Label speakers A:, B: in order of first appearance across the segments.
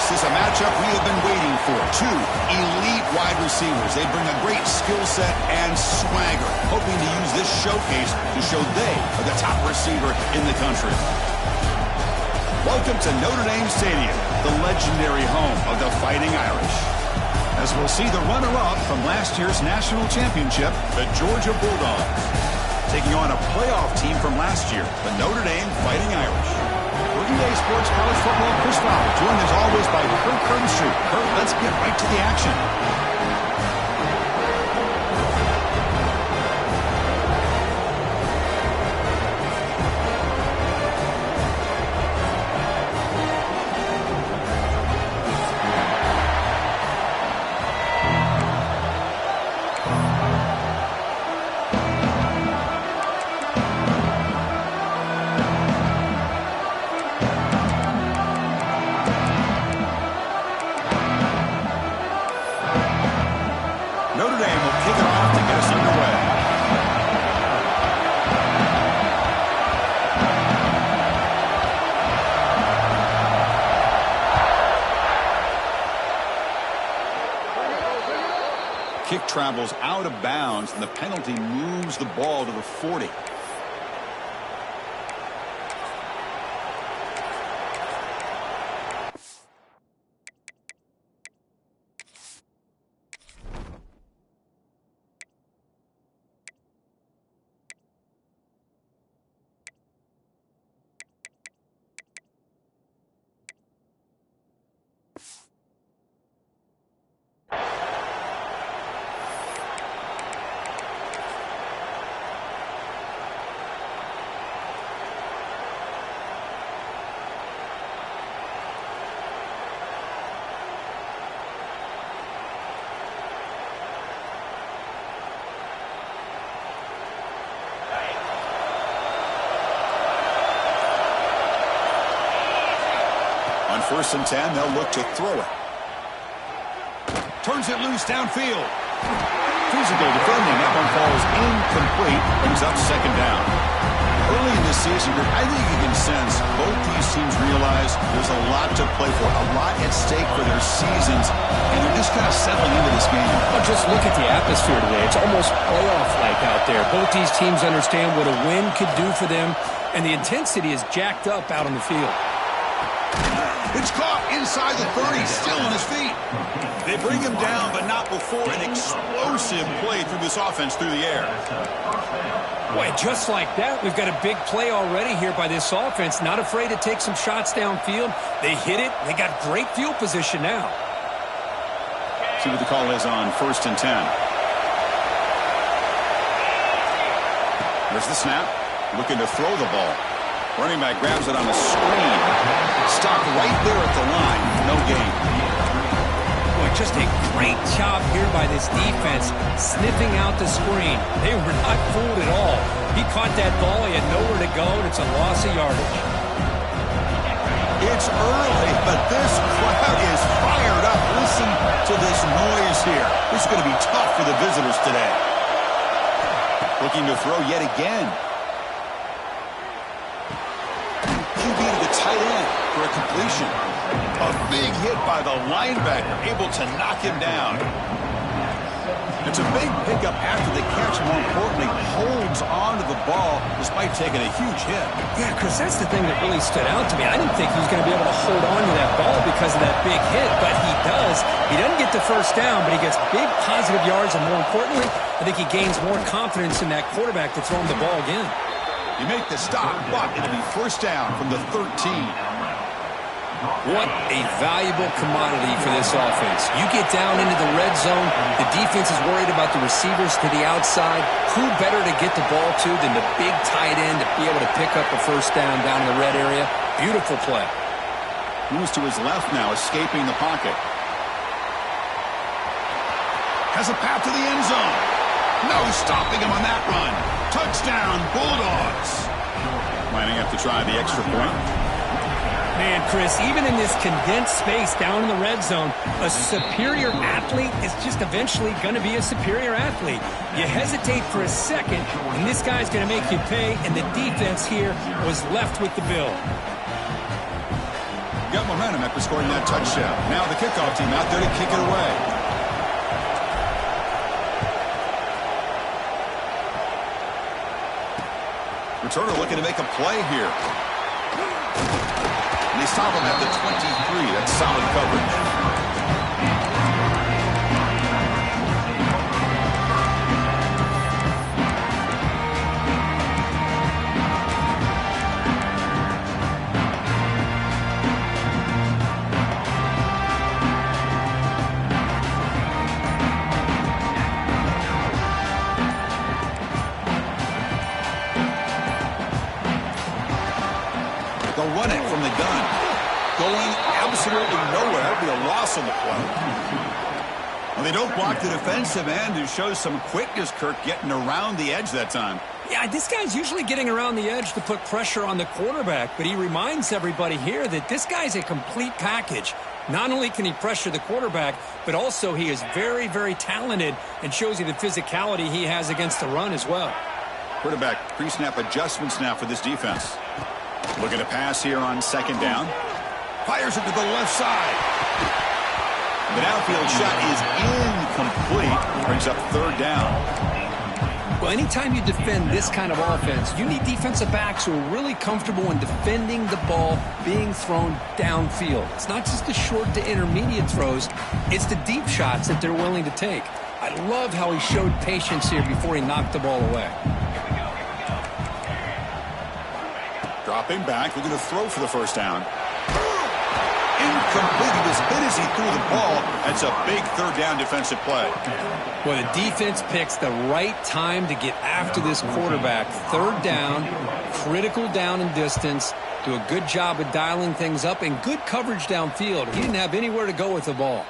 A: This is a matchup we have been waiting for. Two elite wide receivers. They bring a great skill set and swagger, hoping to use this showcase to show they are the top receiver in the country. Welcome to Notre Dame Stadium, the legendary home of the Fighting Irish. As we'll see the runner-up from last year's national championship, the Georgia Bulldogs, taking on a playoff team from last year, the Notre Dame Fighting Irish. For NCAa Sports College Football, Chris Fowler, joined as always by Kurt Curtis. Kurt, let's get right to the action. Kick travels out of bounds, and the penalty moves the ball to the 40. On 1st and 10, they'll look to throw it. Turns it loose downfield. Physical defending. That one falls incomplete. Brings up 2nd down. Early in this season, I think you can sense both these teams realize there's a lot to play for, a lot at stake for their seasons, and they're just kind of settling into this game.
B: Well, just look at the atmosphere today. It's almost playoff-like out there. Both these teams understand what a win could do for them, and the intensity is jacked up out on the field.
A: It's caught inside the 30, still on his feet. They bring him down, but not before an explosive play through this offense through the air.
B: Boy, just like that, we've got a big play already here by this offense. Not afraid to take some shots downfield. They hit it. They got great field position now.
A: See what the call is on 1st and 10. There's the snap. Looking to throw the ball. Running back grabs it on the screen. Stopped right there at the line. No gain.
B: Boy, just a great job here by this defense, sniffing out the screen. They were not fooled at all. He caught that ball. He had nowhere to go, and it's a loss of yardage.
A: It's early, but this crowd is fired up. Listen to this noise here. This is going to be tough for the visitors today. Looking to throw yet again. Tight end for a completion. A big hit by the linebacker, able to knock him down. It's a big pickup after the catch, more importantly, holds on to the ball despite taking a huge hit.
B: Yeah, Chris, that's the thing that really stood out to me. I didn't think he was going to be able to hold on to that ball because of that big hit, but he does. He doesn't get the 1st down, but he gets big positive yards, and more importantly, I think he gains more confidence in that quarterback to throw him the ball again.
A: You make the stop, but it'll be 1st down from the 13.
B: What a valuable commodity for this offense. You get down into the red zone, the defense is worried about the receivers to the outside. Who better to get the ball to than the big tight end to be able to pick up a 1st down down in the red area? Beautiful play.
A: Moves to his left now, escaping the pocket. Has a path to the end zone. No stopping him on that run. Touchdown, Bulldogs. Lining up to try the extra point.
B: Man, Chris, even in this condensed space down in the red zone, a superior athlete is just eventually going to be a superior athlete. You hesitate for a second, and this guy's going to make you pay, and the defense here was left with the bill.
A: Got momentum after scoring that touchdown. Now the kickoff team out there to kick it away. Returner looking to make a play here. And they stop him at the 23. That's solid coverage. They'll run it from the gun. Going absolutely nowhere. That would be a loss on the play. Well, they don't block the defensive end, who shows some quickness, Kirk, getting around the edge that time.
B: Yeah, this guy's usually getting around the edge to put pressure on the quarterback, but he reminds everybody here that this guy's a complete package. Not only can he pressure the quarterback, but also he is very, very talented and shows you the physicality he has against the run as well.
A: Quarterback pre-snap adjustments now for this defense. Looking to pass here on second down. Fires it to the left side. The downfield shot is incomplete. Brings up third down.
B: Well, anytime you defend this kind of offense, you need defensive backs who are really comfortable in defending the ball being thrown downfield. It's not just the short to intermediate throws. It's the deep shots that they're willing to take. I love how he showed patience here before he knocked the ball away.
A: Dropping back, looking to throw for the first down. Incomplete. He was hit as he threw the ball. That's a big third down defensive play.
B: Well, the defense picks the right time to get after this quarterback. Third down, critical down and distance. Do a good job of dialing things up and good coverage downfield. He didn't have anywhere to go with the ball.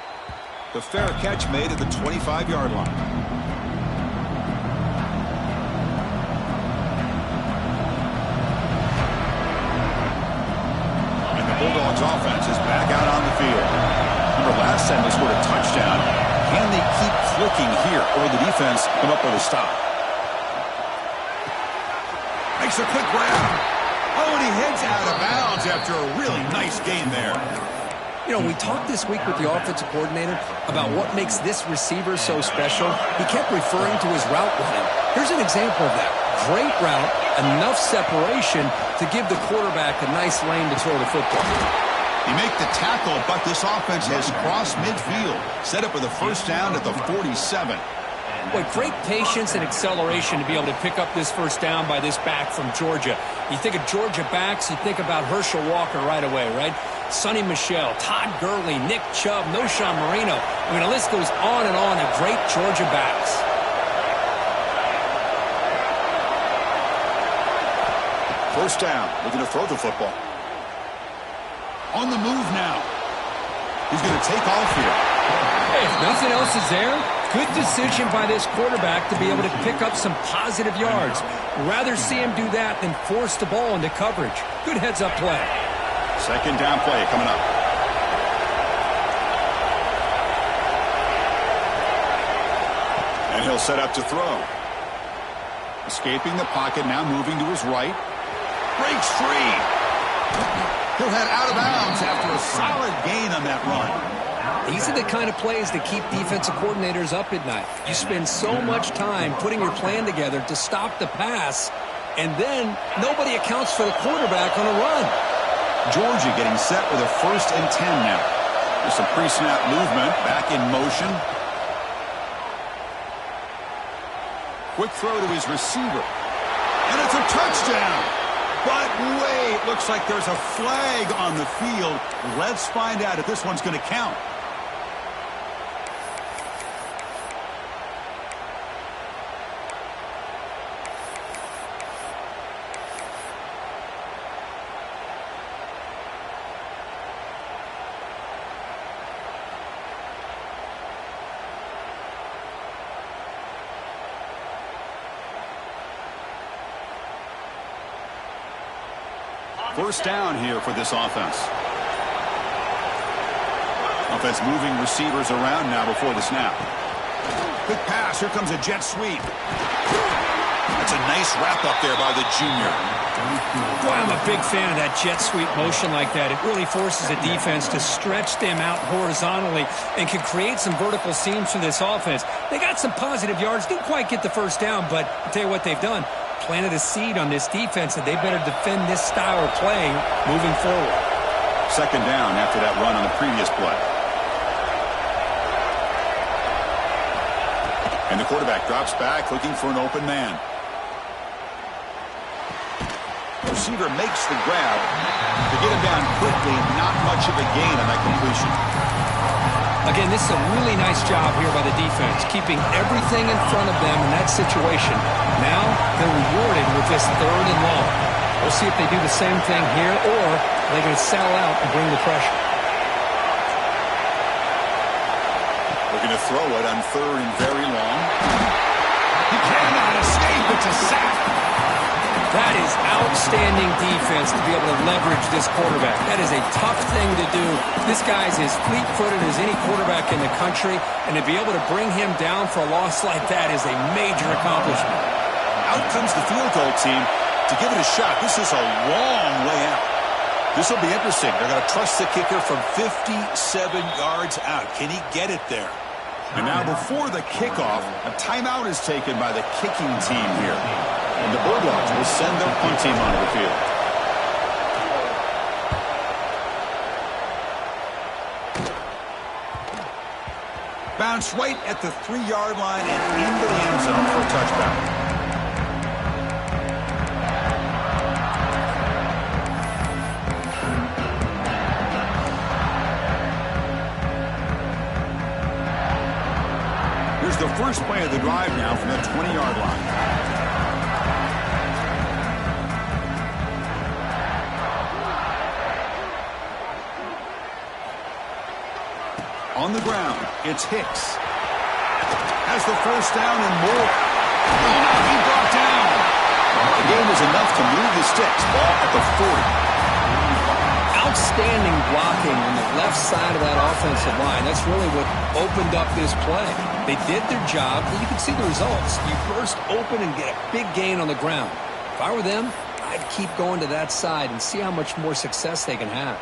A: The fair catch made at the 25-yard line. Bulldogs offense is back out on the field. Remember last time they scored a touchdown. Can they keep clicking here, or will the defense come up with a stop? Makes a quick grab. Oh, and he heads out of bounds after a really nice gain there.
B: You know, we talked this week with the offensive coordinator about what makes this receiver so special. He kept referring to his route running. Here's an example of that. Great route, enough separation to give the quarterback a nice lane to throw the football.
A: He make the tackle, but this offense has crossed midfield. Set up with a first down at the 47.
B: Boy, great patience and acceleration to be able to pick up this first down by this back from Georgia. You think of Georgia backs, you think about Herschel Walker right away, right? Sonny Michel, Todd Gurley, Nick Chubb, Noshawn Marino. I mean, the list goes on and on of great Georgia backs.
A: First down, looking to throw the football. On the move now. He's going to take off here.
B: Hey, if nothing else is there, good decision by this quarterback to be able to pick up some positive yards. Rather see him do that than force the ball into coverage. Good heads-up play.
A: Second down play coming up. And he'll set up to throw. Escaping the pocket, now moving to his right. Breaks free. He'll head out of bounds after a solid gain on that run.
B: These are the kind of plays that keep defensive coordinators up at night. You spend so much time putting your plan together to stop the pass, and then nobody accounts for the quarterback on a run.
A: Georgia getting set with a 1st and 10 now. There's some pre-snap movement, back in motion. Quick throw to his receiver. And it's a touchdown. But wait, looks like there's a flag on the field. Let's find out if this one's going to count. First down here for this offense. Offense moving receivers around now before the snap. Quick pass. Here comes a jet sweep. That's a nice wrap up there by the junior.
C: Boy, I'm a big fan of that jet sweep motion like that. It really forces a defense to stretch them out horizontally and can create some vertical seams for this offense. They got some positive yards, didn't quite get the first down, but I'll tell you what they've done. Planted a seed on this defense, and they better defend this style of playing moving forward.
A: Second down after that run on the previous play. And the quarterback drops back looking for an open man. Receiver makes the grab to get him down quickly. Not much of a gain on that completion.
C: Again, this is a really nice job here by the defense, keeping everything in front of them in that situation. Now they're rewarded with this 3rd and long. We'll see if they do the same thing here, or they're going to settle out and bring the pressure.
A: Looking to throw it on 3rd and very long. He cannot escape. It's a sack.
C: That is outstanding defense to be able to leverage this quarterback. That is a tough thing to do. This guy's as fleet-footed as any quarterback in the country, and to be able to bring him down for a loss like that is a major accomplishment.
A: Out comes the field goal team to give it a shot. This is a long way out. This will be interesting. They're going to trust the kicker from 57 yards out. Can he get it there? And now before the kickoff, a timeout is taken by the kicking team here. And the Bulldogs will send their punt team onto the field. Bounce right at the 3-yard line and into the end zone for a touchback. Here's the first play of the drive now from the 20-yard line. On the ground, it's Hicks. Has the first down and more. Oh, no, he brought down. The game was enough to move the sticks. Ball at the 40.
B: Outstanding blocking on the left side of that offensive line. That's really what opened up this play. They did their job, and you can see the results. You burst open and get a big gain on the ground. If I were them, I'd keep going to that side and see how much more success they can have.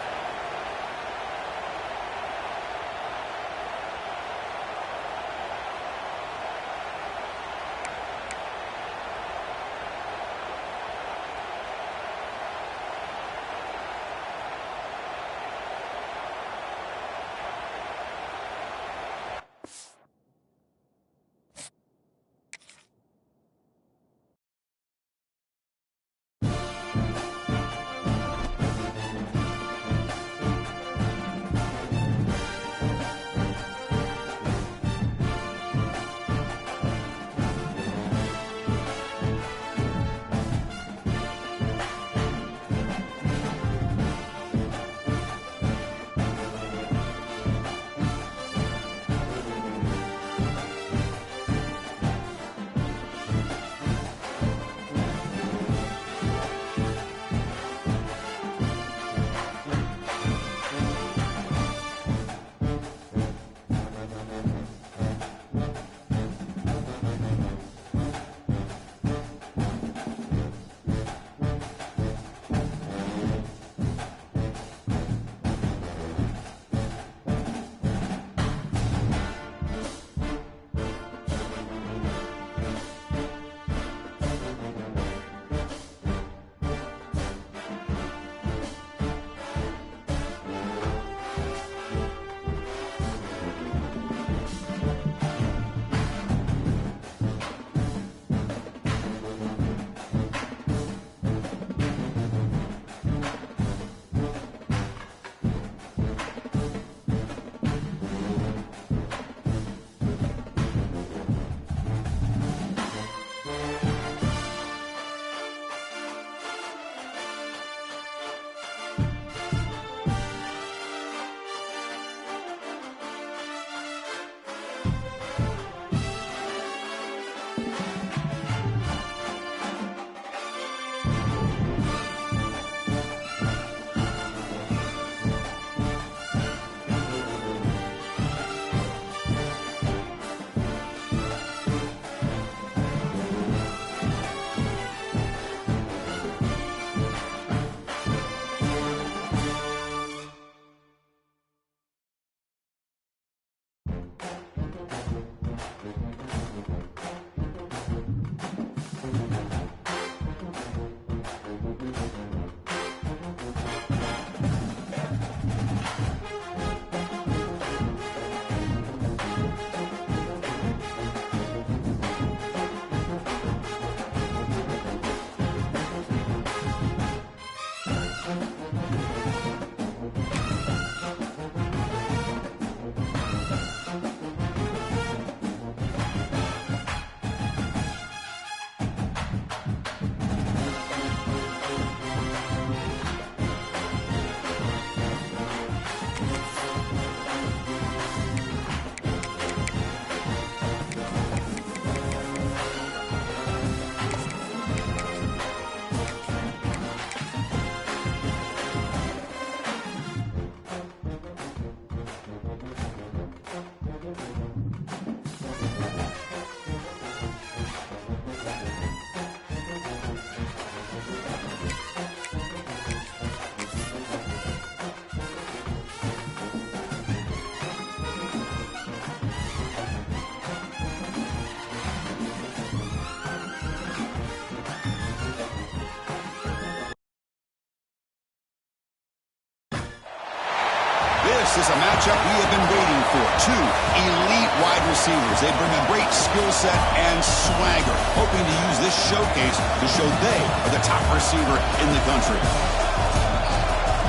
A: This is a matchup we have been waiting for. Two elite wide receivers. They bring a great skill set and swagger, hoping to use this showcase to show they are the top receiver in the country.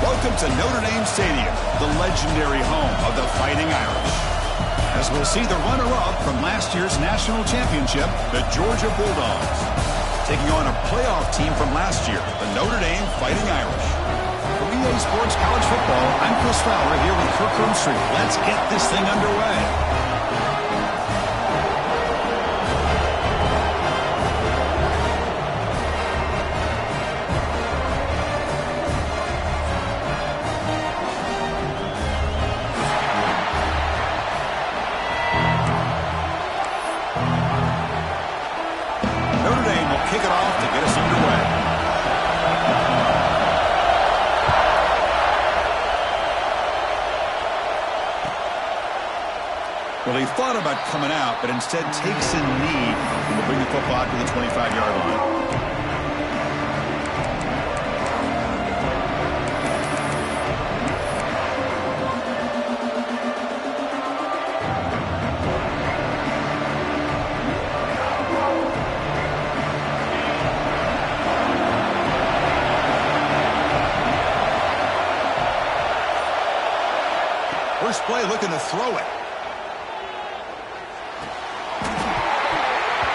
A: Welcome to Notre Dame Stadium, the legendary home of the Fighting Irish. As we'll see the runner-up from last year's national championship, the Georgia Bulldogs, taking on a playoff team from last year, the Notre Dame Fighting Irish. For EA Sports College Football, I'm Chris Fowler here with Kirk Street. Let's get this thing underway. Kick it off to get us underway. Well, he thought about coming out, but instead takes a knee and will bring the football out to the 25-yard line. First play looking to throw it.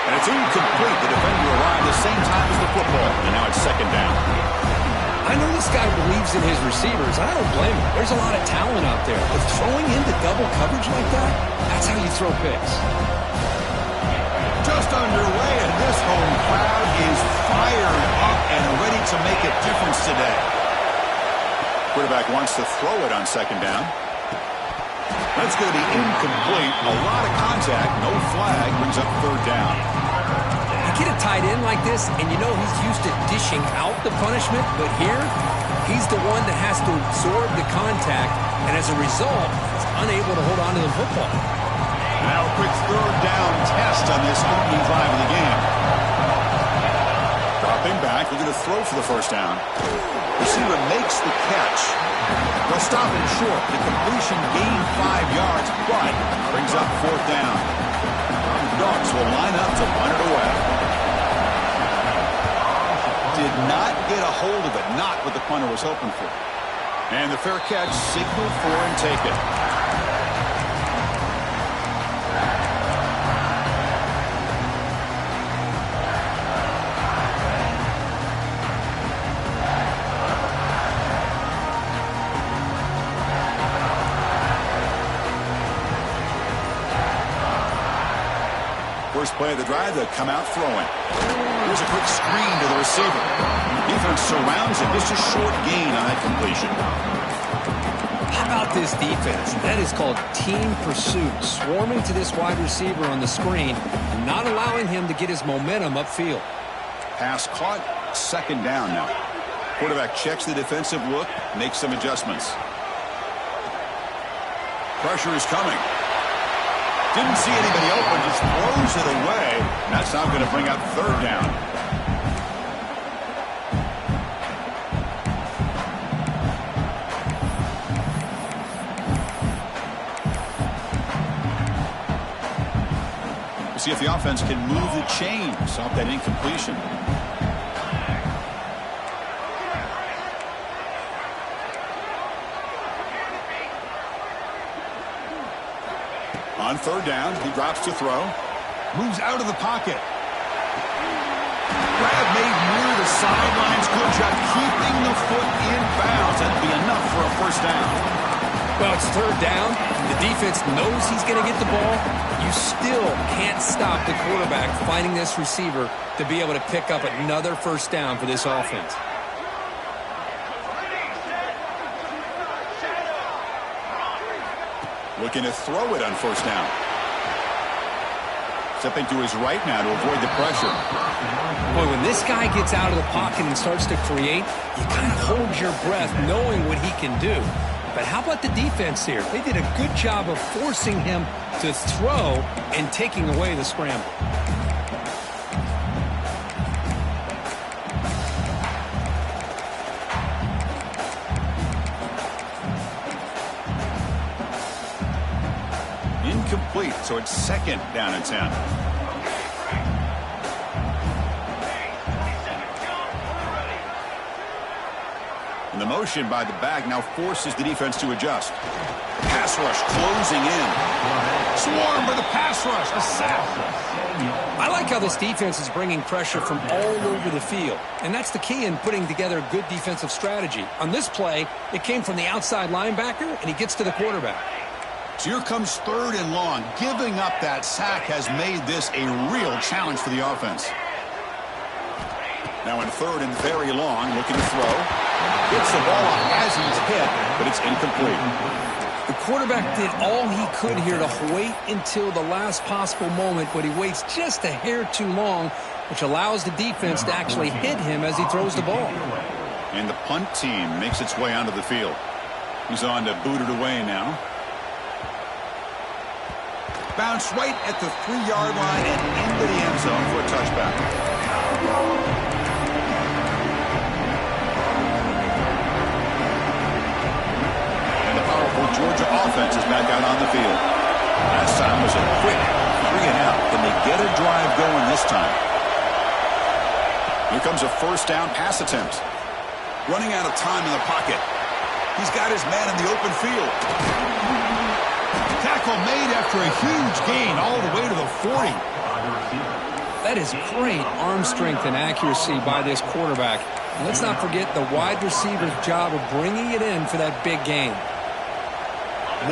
A: And it's incomplete. The defender arrived the same time as the football. And now it's second down.
B: I know this guy believes in his receivers. I don't blame him. There's a lot of talent out there. But throwing into double coverage like that, that's how you throw picks.
A: Just underway, and this home crowd is fired up and ready to make a difference today. Quarterback wants to throw it on second down. That's going to be incomplete. A lot of contact. No flag. Brings up third down.
B: You get a tight end like this, and you know he's used to dishing out the punishment. But here, he's the one that has to absorb the contact. And as a result, he's unable to hold on to the football.
A: Now a quick third down test on this opening drive of the game. Dropping back. Looking to throw for the first down. Receiver makes the catch. They'll stop him short. The completion gained 5 yards, but brings up fourth down. The Dogs will line up to punt it away. Did not get a hold of it. Not what the punter was hoping for. And the fair catch, signal for and take it. First play of the drive, they'll come out throwing. Here's a quick screen to the receiver. Defense surrounds him. Just a short gain on that completion.
B: How about this defense? That is called team pursuit. Swarming to this wide receiver on the screen and not allowing him to get his momentum upfield.
A: Pass caught. Second down now. Quarterback checks the defensive look, makes some adjustments. Pressure is coming. Didn't see anybody open, just throws it away. That's now going to bring up third down. We'll see if the offense can move the chains off that incompletion. On third down, he drops to throw. Moves out of the pocket. Grab made near the sidelines. Good job keeping the foot in bounds. That'll be enough for a first down.
B: Well, it's third down. The defense knows he's going to get the ball. You still can't stop the quarterback finding this receiver to be able to pick up another first down for this offense.
A: Looking to throw it on first down. Stepping to his right now to avoid the pressure.
B: Boy, when this guy gets out of the pocket and starts to create, you kind of hold your breath knowing what he can do. But how about the defense here? They did a good job of forcing him to throw and taking away the scramble.
A: so it's 2nd down and 10. And the motion by the back now forces the defense to adjust. Pass rush closing in. Swarm by the pass rush. A sack.
C: I like how this defense is bringing pressure from all over the field. And that's the key in putting together a good defensive strategy. On this play, it came from the outside linebacker, and he gets to the quarterback.
A: So here comes 3rd and long. Giving up that sack has made this a real challenge for the offense. Now in 3rd and very long, looking to throw. Gets the ball up as he's hit, but it's incomplete.
C: The quarterback did all he could here to wait until the last possible moment, but he waits just a hair too long, which allows the defense to actually hit him as he throws the ball.
A: And the punt team makes its way onto the field. He's on to boot it away now. Bounce right at the 3-yard line and into the end zone for a touchback. Georgia offense is back out on the field. Last time was a quick 3 and out. Can they get a drive going this time? Here comes a 1st down pass attempt. Running out of time in the pocket. He's got his man in the open field. Tackle made after a huge gain all the way to the 40.
C: That is great arm strength and accuracy by this quarterback. And let's not forget the wide receiver's job of bringing it in for that big gain.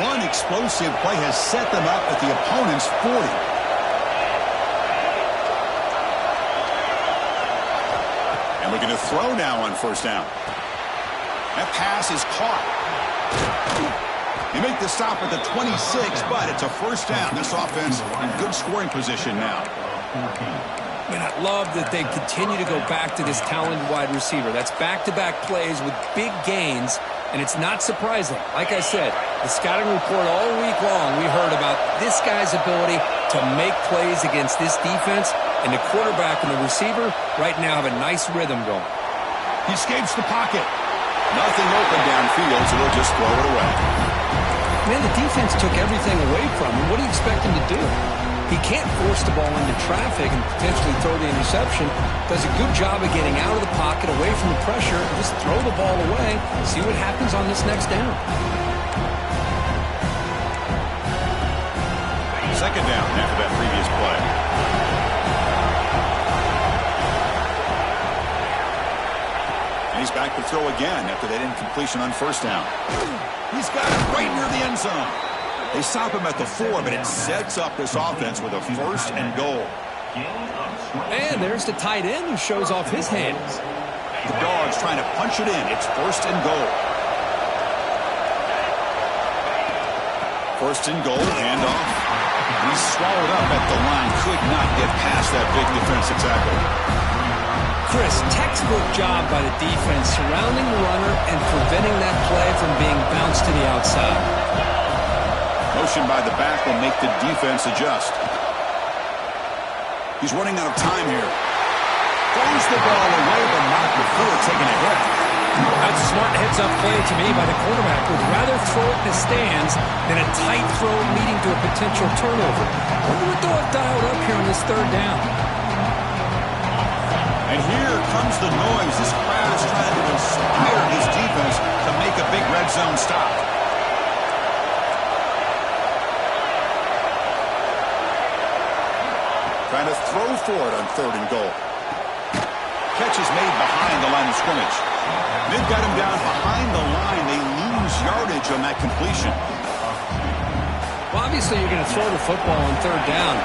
A: One explosive play has set them up at the opponent's 40. And looking to throw now on 1st down. That pass is caught. They make the stop at the 26, but it's a 1st down. This offense in good scoring position now.
C: Man, I love that they continue to go back to this talented wide receiver. That's back-to-back plays with big gains. And it's not surprising. Like I said, the scouting report all week long, we heard about this guy's ability to make plays against this defense. And the quarterback and the receiver right now have a nice rhythm going.
A: He escapes the pocket. Nothing open downfield, so they'll just throw it away.
C: Man, the defense took everything away from him. What do you expect him to do? He can't force the ball into traffic and potentially throw the interception. Does a good job of getting out of the pocket, away from the pressure, and just throw the ball away. See what happens on this next down.
A: 2nd down after that previous play. And he's back to throw again after that incompletion on 1st down. He's got it right near the end zone. They stop him at the 4, but it sets up this offense with a 1st and goal.
C: And there's the tight end who shows off his hands.
A: The Dogs trying to punch it in. It's 1st and goal. 1st and goal, handoff. He's swallowed up at the line. Could not get past that big defensive tackle.
C: Chris, textbook job by the defense surrounding the runner and preventing that play from being bounced to the outside.
A: Motion by the back will make the defense adjust. He's running out of time here. Throws the ball away, but not before taking a hit.
C: That's a smart heads-up play to me by the quarterback. Would rather throw it in the stands than a tight throw leading to a potential turnover. Wonder what they'll have dialed up here on this 3rd down.
A: And here comes the noise. This crowd is trying to inspire his defense to make a big red zone stop. Trying to throw for it on 3rd and goal. Catch is made behind the line of scrimmage. They've got him down behind the line. They lose yardage on that completion.
C: Well, obviously you're going to throw the football on 3rd down.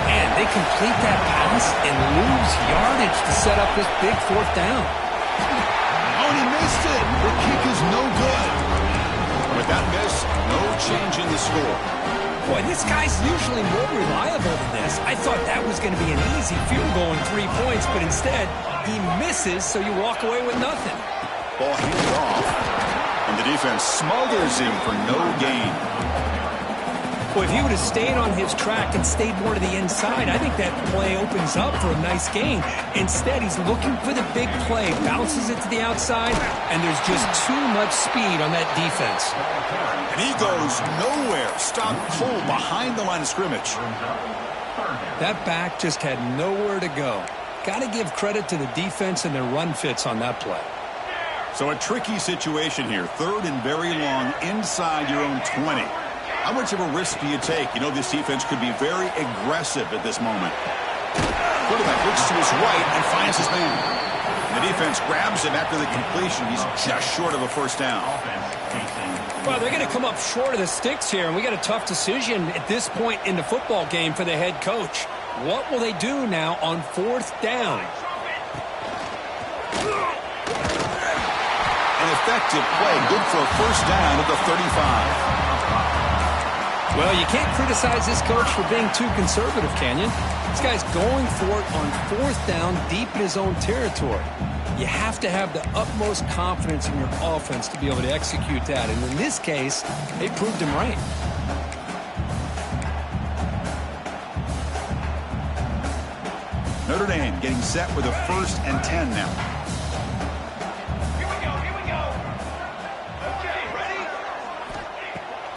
C: And they complete that pass and lose yardage to set up this big 4th down.
A: Oh, and he missed it. The kick is no good. With that miss, no change in the score.
C: Boy, this guy's usually more reliable than this. I thought that was going to be an easy field goal in 3 points, but instead, he misses, so you walk away with nothing.
A: Ball handed off, and the defense smothers him for no gain.
C: Well, if he would have stayed on his track and stayed more to the inside, I think that play opens up for a nice gain. Instead, he's looking for the big play, bounces it to the outside, and there's just too much speed on that defense.
A: And he goes nowhere. Stopped cold behind the line of scrimmage.
C: That back just had nowhere to go. Got to give credit to the defense and their run fits on that play.
A: So a tricky situation here. 3rd and very long inside your own 20. How much of a risk do you take? You know this defense could be very aggressive at this moment. Quarterback looks to his right and finds his man. The defense grabs him after the completion. He's just short of a first down.
C: Well, they're going to come up short of the sticks here, and we got a tough decision at this point in the football game for the head coach. What will they do now on 4th down?
A: An effective play, good for a first down at the 35.
C: Well, you can't criticize this coach for being too conservative, can you? This guy's going for it on 4th down deep in his own territory. You have to have the utmost confidence in your offense to be able to execute that. And in this case, they proved him right.
A: Notre Dame getting set with a 1st and 10 now.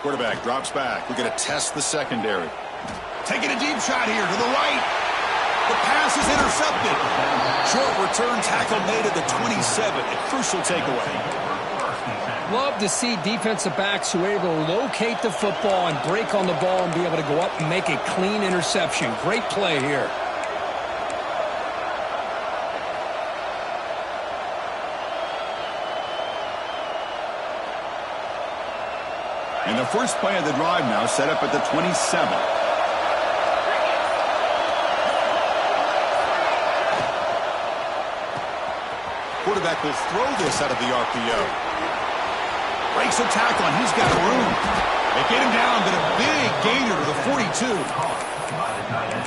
A: Quarterback drops back. We're going to test the secondary. Taking a deep shot here to the right. The pass is intercepted. Short return tackle made at the 27. A crucial takeaway.
C: Love to see defensive backs who are able to locate the football and break on the ball and be able to go up and make a clean interception. Great play here.
A: And the first play of the drive now set up at the 27. Quarterback will throw this out of the RPO. Breaks a tackle, and he's got room. They get him down, but a big gainer to the 42.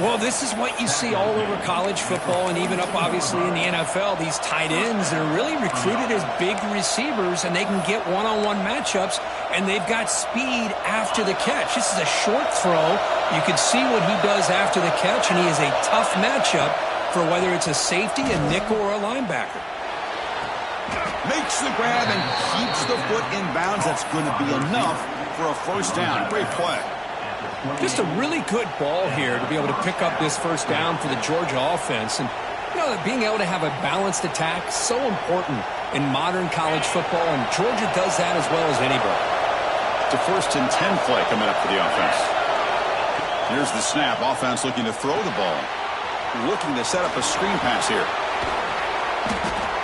C: Well, this is what you see all over college football and even up, obviously, in the NFL. These tight ends that are really recruited as big receivers, and they can get one-on-one matchups, and they've got speed after the catch. This is a short throw. You can see what he does after the catch, and he is a tough matchup for whether it's a safety, a nickel, or a linebacker.
A: Makes the grab and keeps the foot in bounds. That's going to be enough for a first down. Great play.
C: Just a really good ball here to be able to pick up this first down for the Georgia offense. And, you know, being able to have a balanced attack is so important in modern college football, and Georgia does that as well as anybody.
A: It's a 1st and 10 play coming up for the offense. Here's the snap. Offense looking to throw the ball. Looking to set up a screen pass here.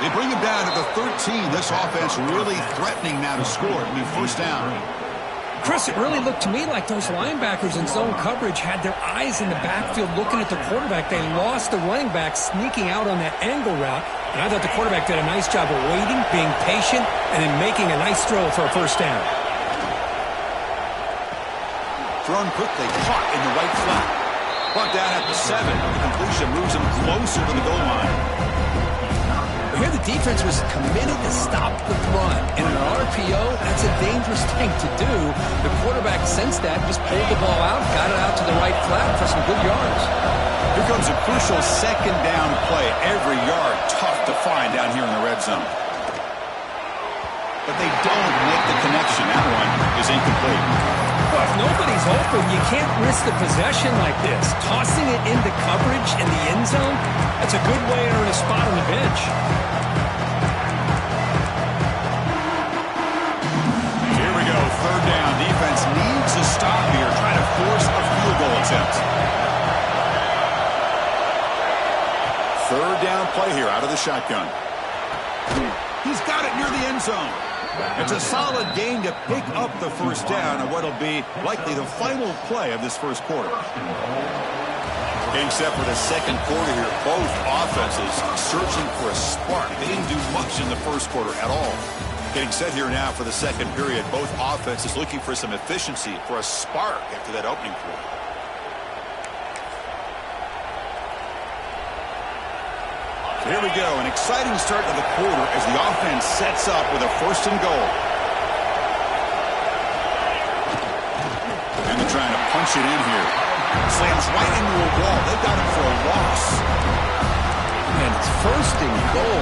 A: They bring him down to the 13. This offense really threatening now to score. It'll be first down.
C: Chris, it really looked to me like those linebackers in zone coverage had their eyes in the backfield looking at the quarterback. They lost the running back sneaking out on that angle route. And I thought the quarterback did a nice job of waiting, being patient, and then making a nice throw for a first down.
A: Thrown quickly, caught in the right flat. Brought down at the 7. The completion moves him closer to the goal line.
C: Here the defense was committed to stop the run. In an RPO, that's a dangerous thing to do. The quarterback sensed that, just pulled the ball out, got it out to the right flat for some good yards.
A: Here comes a crucial second down play. Every yard tough to find down here in the red zone. But they don't make the connection. That one is incomplete.
C: Well, if nobody's open, you can't risk the possession like this. Tossing it into coverage in the end zone, that's a good way to earn a spot on the bench.
A: Here we go, 3rd down. Defense needs a stop here, trying to force a field goal attempt. 3rd down play here out of the shotgun. He's got it near the end zone. It's a solid gain to pick up the first down of what will be likely the final play of this first quarter. Getting set for the second quarter here. Both offenses searching for a spark. They didn't do much in the first quarter at all. Getting set here now for the second period. Both offenses looking for some efficiency, for a spark after that opening quarter. Here we go, an exciting start to the quarter as the offense sets up with a 1st and goal. And the trying to punch it in here. Slams right into a wall. They've got him for a loss.
B: And it's first and goal.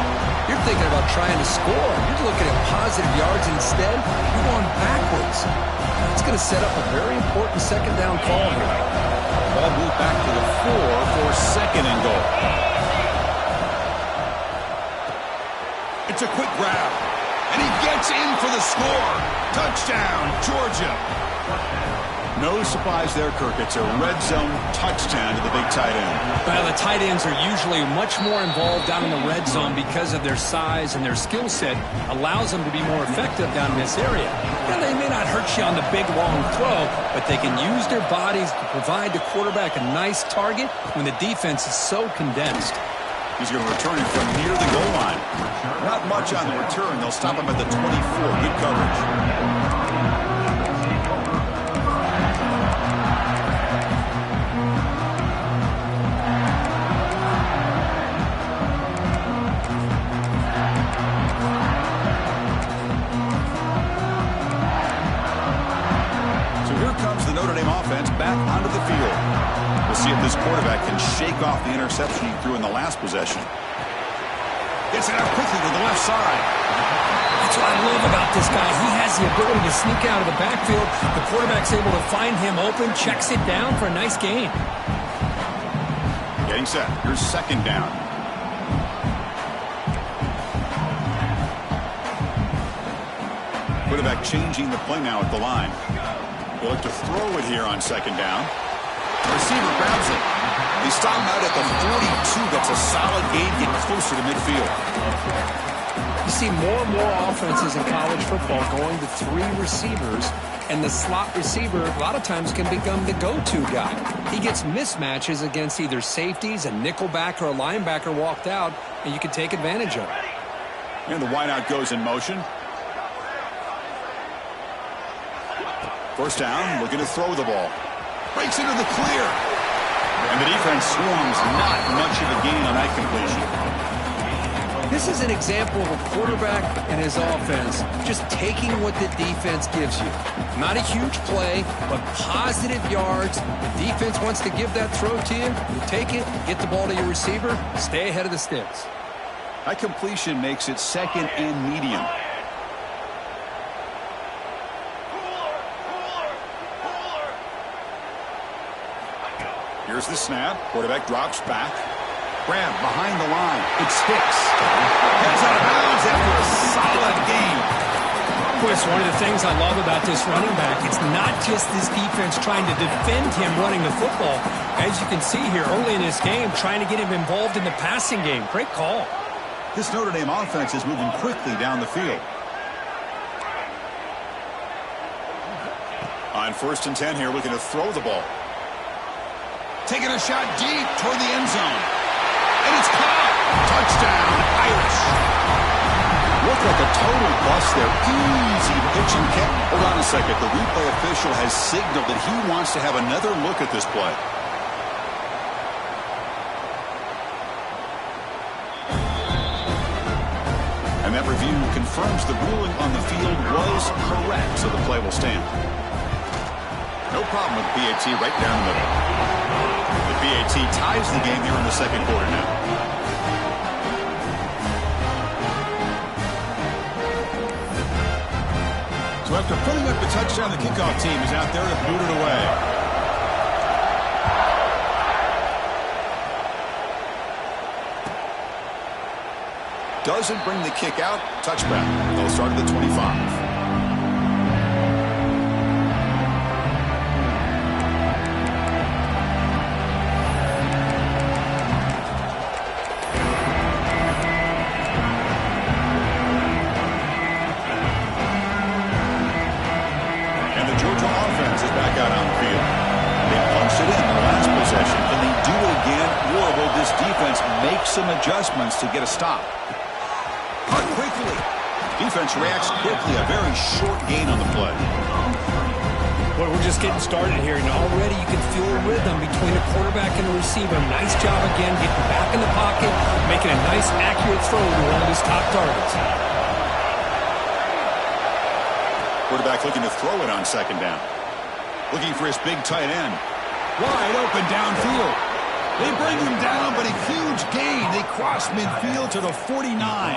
B: You're thinking about trying to score. You're looking at positive yards instead. You're going backwards. That's going to set up a very important second down call here.
A: Ball moved back to the 4 for second and goal. It's a quick grab. And he gets in for the score. Touchdown, Georgia. No surprise there, Kirk. It's a red zone touchdown to the big tight end.
C: Well, the tight ends are usually much more involved down in the red zone because of their size and their skill set allows them to be more effective down in this area. Now, they may not hurt you on the big, long throw, but they can use their bodies to provide the quarterback a nice target when the defense is so condensed.
A: He's going to return it from near the goal line. Not much on the return. They'll stop him at the 24. Good coverage. Back onto the field. We'll see if this quarterback can shake off the interception he threw in the last possession. Gets it out quickly to the left side.
C: That's what I love about this guy. He has the ability to sneak out of the backfield. The quarterback's able to find him open, checks it down for a nice gain.
A: Getting set. Here's second down. Quarterback changing the play now at the line. They'll look to throw it here on second down. The receiver grabs it. They stop him out at the 42. That's a solid gain, getting closer to midfield.
B: You see more and more offenses in college football going to 3 receivers, and the slot receiver a lot of times can become the go-to guy. He gets mismatches against either safeties, a nickelback, or a linebacker walked out, and you can take advantage of it.
A: And the wideout goes in motion. First down, looking to throw the ball. Breaks into the clear. And the defense swarms. Not much of a gain on that completion.
B: This is an example of a quarterback and his offense just taking what the defense gives you. Not a huge play, but positive yards. The defense wants to give that throw to you. You take it, get the ball to your receiver, stay ahead of the sticks.
A: That completion makes it second and medium. Here's the snap. Quarterback drops back. Grab behind the line. It sticks. Heads out of bounds after a solid game.
C: Boy, it's one of the things I love about this running back. It's not just this defense trying to defend him running the football. As you can see here early in this game, trying to get him involved in the passing game. Great call.
A: This Notre Dame offense is moving quickly down the field. On 1st and 10 here, looking to throw the ball. Taking a shot deep toward the end zone. And it's caught. Touchdown, Irish. Looked like a total bust there. Easy pitch and catch. Hold on a second. The replay official has signaled that he wants to have another look at this play. And that review confirms the ruling on the field was correct, so the play will stand. No problem with PAT right down the middle. The PAT ties the game here in the second quarter now. So after putting up the touchdown, the kickoff team is out there to boot it away. Doesn't bring the kick out. Touchback. They'll start at the 25. Some adjustments to get a stop. Cut quickly. Defense reacts quickly. A very short gain on the play.
C: Well, we're just getting started here, and already you can feel a rhythm between the quarterback and the receiver. Nice job again, getting back in the pocket, making a nice, accurate throw to one of his top targets.
A: Quarterback looking to throw it on second down. Looking for his big tight end. Wide open downfield. They bring him down, but a huge gain. They cross midfield to the 49.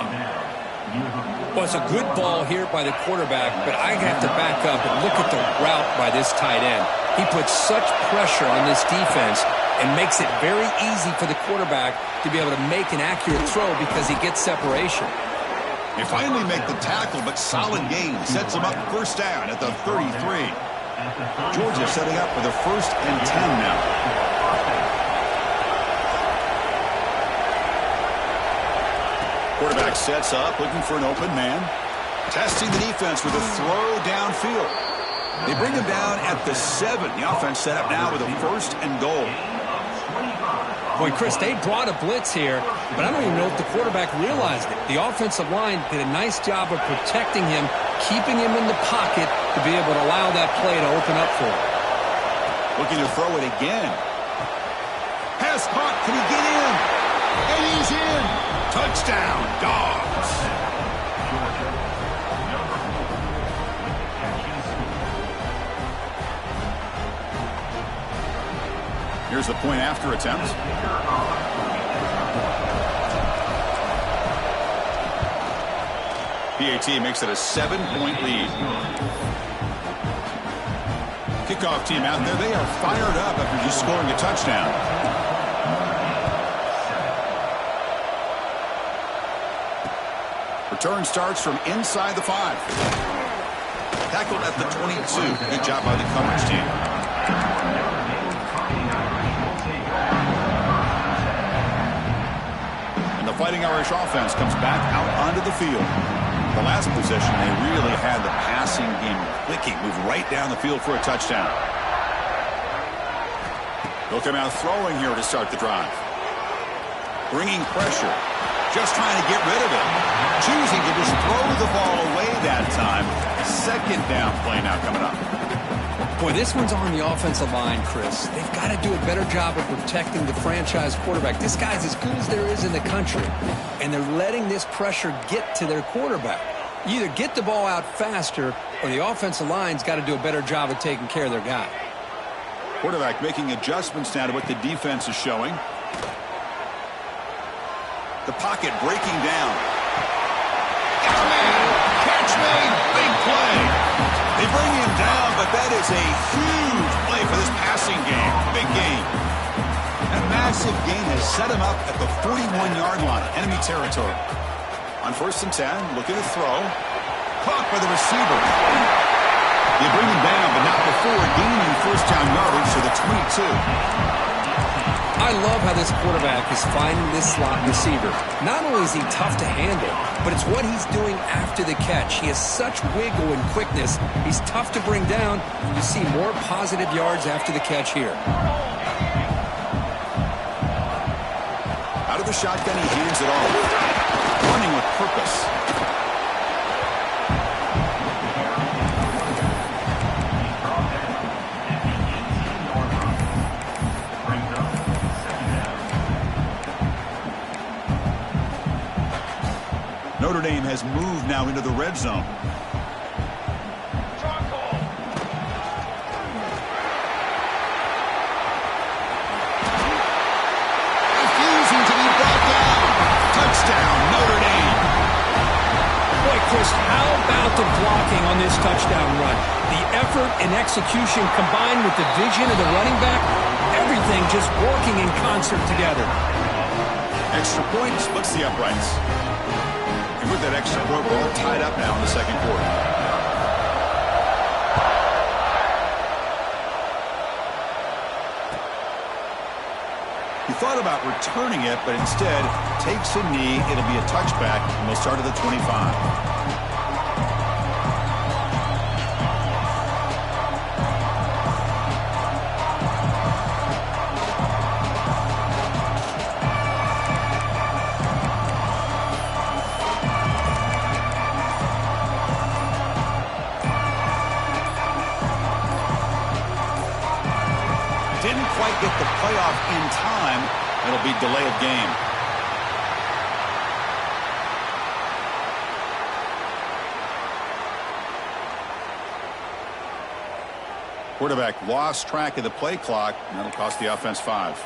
B: Well, it's a good ball here by the quarterback, but I have to back up and look at the route by this tight end. He puts such pressure on this defense and makes it very easy for the quarterback to be able to make an accurate throw because he gets separation.
A: They finally make the tackle, but solid gain. Sets him up first down at the 33. Georgia setting up for the 1st and 10 now. Quarterback sets up, looking for an open man. Testing the defense with a throw downfield. They bring him down at the 7. The offense set up now with a 1st and goal.
B: Boy, Chris, they brought a blitz here, but I don't even know if the quarterback realized it. The offensive line did a nice job of protecting him, keeping him in the pocket to be able to allow that play to open up for him.
A: Looking to throw it again. Pass caught. Can he get in? And he's in. Touchdown, Dogs. Here's the point after attempt. PAT makes it a 7-point lead. Kickoff team out there. They are fired up after just scoring a touchdown. Return starts from inside the 5. Tackled at the 22. Good job by the coverage team. And the Fighting Irish offense comes back out onto the field. The last possession, they really had the passing game clicking. Moved right down the field for a touchdown. They'll come out throwing here to start the drive. Bringing pressure. Just trying to get rid of it. Choosing to just throw the ball away that time. 2nd down play now coming up.
B: Boy, this one's on the offensive line, Chris. They've got to do a better job of protecting the franchise quarterback. This guy's as good as there is in the country, and they're letting this pressure get to their quarterback. You either get the ball out faster, or the offensive line's got to do a better job of taking care of their guy.
A: Quarterback making adjustments now to what the defense is showing. The pocket breaking down. Got a man. Catch made. Big play. They bring him down, but that is a huge play for this passing game. Big gain. That massive gain has set him up at the 41-yard line, enemy territory. On 1st and 10, looking to throw. Caught by the receiver. They bring him down, but not before gaining 1st down yardage to the 22.
B: I love how this quarterback is finding this slot receiver. Not only is he tough to handle, but it's what he's doing after the catch. He has such wiggle and quickness. He's tough to bring down. You see more positive yards after the catch here.
A: Out of the shotgun, he hands it off. Running with purpose. Notre Dame has moved now into the red zone. Refusing to be brought down. Touchdown, Notre Dame.
C: Boy, Chris, how about the blocking on this touchdown run? The effort and execution combined with the vision of the running back, everything just working in concert together.
A: Extra point splits the uprights. And with that extra point, we're all tied up now in the 2nd quarter. He thought about returning it, but instead takes a knee. It'll be a touchback, and they'll start at the 25. Didn't quite get the playoff in time. It'll be delay of game. Quarterback lost track of the play clock, and that'll cost the offense 5.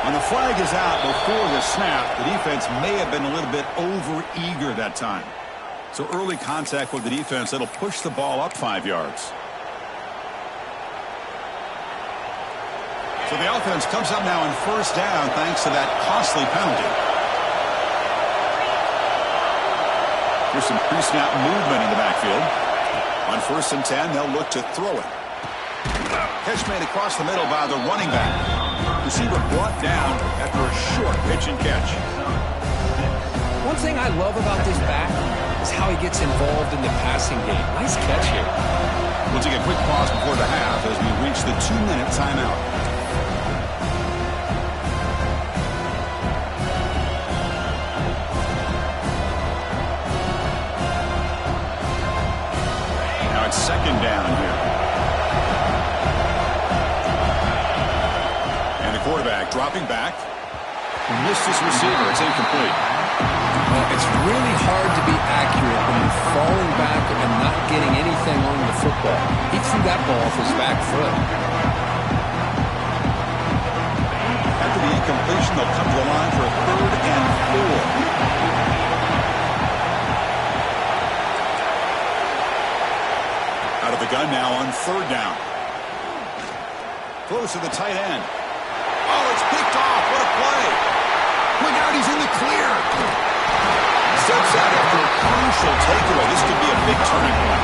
A: When the flag is out before the snap, the defense may have been a little bit over-eager that time. So early contact with the defense, that'll push the ball up 5 yards. So the offense comes up now on first down thanks to that costly penalty. Here's some pre-snap movement in the backfield. On 1st and 10, they'll look to throw it. Catch made across the middle by the running back. Receiver brought down after a short pitch and catch.
B: One thing I love about this back is how he gets involved in the passing game. Nice catch here.
A: We'll take a quick pause before the half as we reach the 2-minute timeout. Now it's 2nd down here. And the quarterback dropping back. Missed his receiver. It's incomplete.
B: Well, it's really hard to be accurate when you're falling back and not getting anything on the football. He threw that ball off his back foot.
A: After the incompletion, they'll come to the line for a 3rd and 4. Out of the gun now on 3rd down. Close to the tight end. Oh, it's picked off. What a play. Look out, he's in the clear. Steps out after a crucial takeaway. This could be a big turning point.